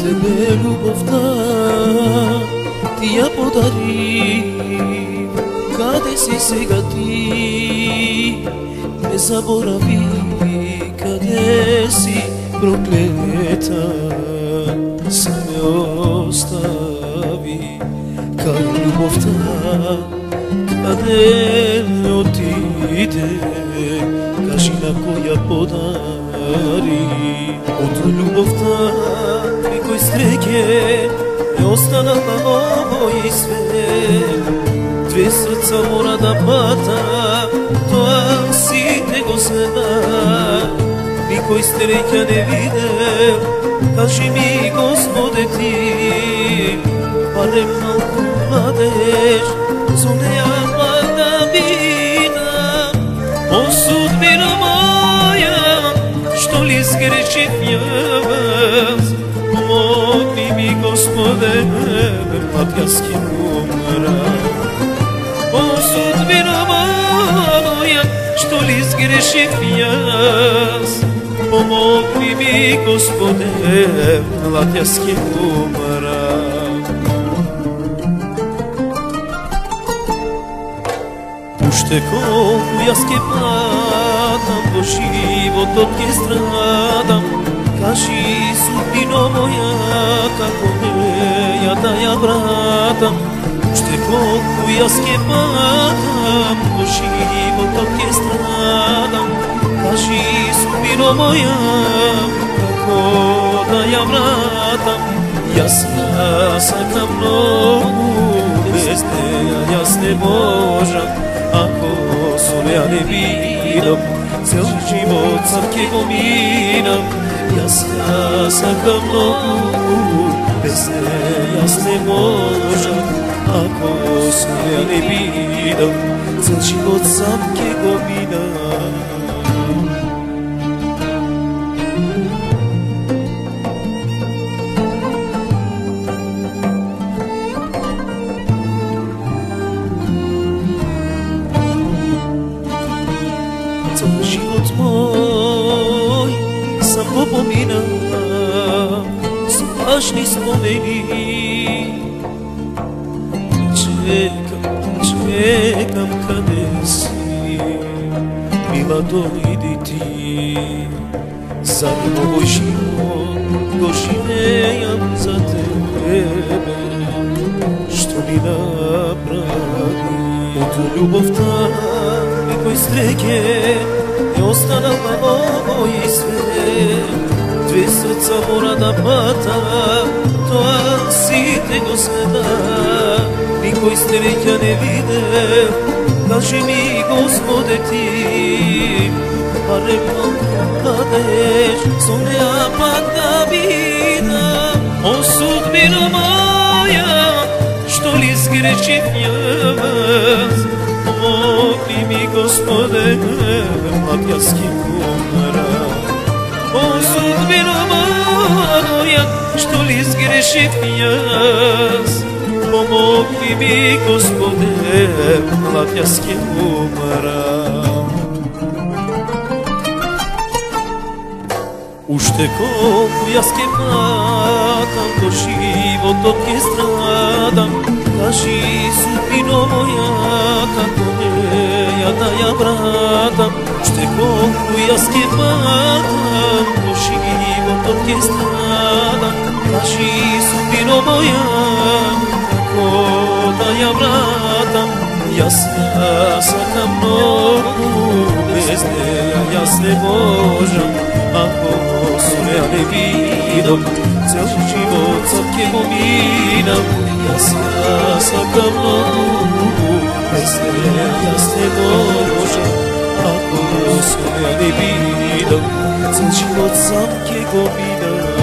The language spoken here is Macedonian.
Тебе любовта ти я подари. Къде си сега ти? Не заборави къде си, проклета се ме остави. Къде любовта, къде ме отиде? Кажи на коя подари. От любовта никой стреге не остана на мой свет. Две сърца мора да пата, това си те го зна. Никой стрега не видел, кажи ми Господе ти. Парем малко младеж, за нея пак да видам. О, судбина моя, що ли сгреших аз? Помогни ми, Господе, папяски умра. О, судбина моя, що ли сгреших аз? Помогни ми, Господе, папяски умра. Още колко аз ке падам, по животот ке страдам. Кажи, судбино моя, како нея да ја вратам. Още колко аз ке падам, по животот ке страдам. Кажи, судбино моя, како да ја вратам. Јас сакам многу, без неја јас не можам. Ако со неја не видам, цел живот сам ке го минам. Јас сакам многу, без неја јас не можам. Ако со неја не видам, цел живот сам ке го минам. Цел живот мой сам го поминам с важни спомени. Чекам къде си, мила дойди ти. Заедно мой живот го живеям за тебе. Що ми направи? От любовта никой стреге не остана на мой свет. Две сърца мора да пата, това си те го зна. Никой стрега не видел, кажи ми Господе ти. Парем малко младеж, со нея пак да видам. О, судбина моя, що ли сгреших аз? Помогни ми, Господе, папяски умра. О, судбина моя, що ли сгреших аз? Помогни ми, Господе, папяски умра. Още колко аз ке падам, по животот ке страдам. Кажи, судбино моя, како неја да ја вратам. Още колко аз ке падам, по животот ке страдам. Кажи, судбино моја, како да ја вратам. Јас сакам многу, без неја јас не можам. Ако со неја не видам, цел живот сам ке го минам. Јас сакам многу, без неја јас не можам. Ако со неја не видам, цел живот сам ке го минам.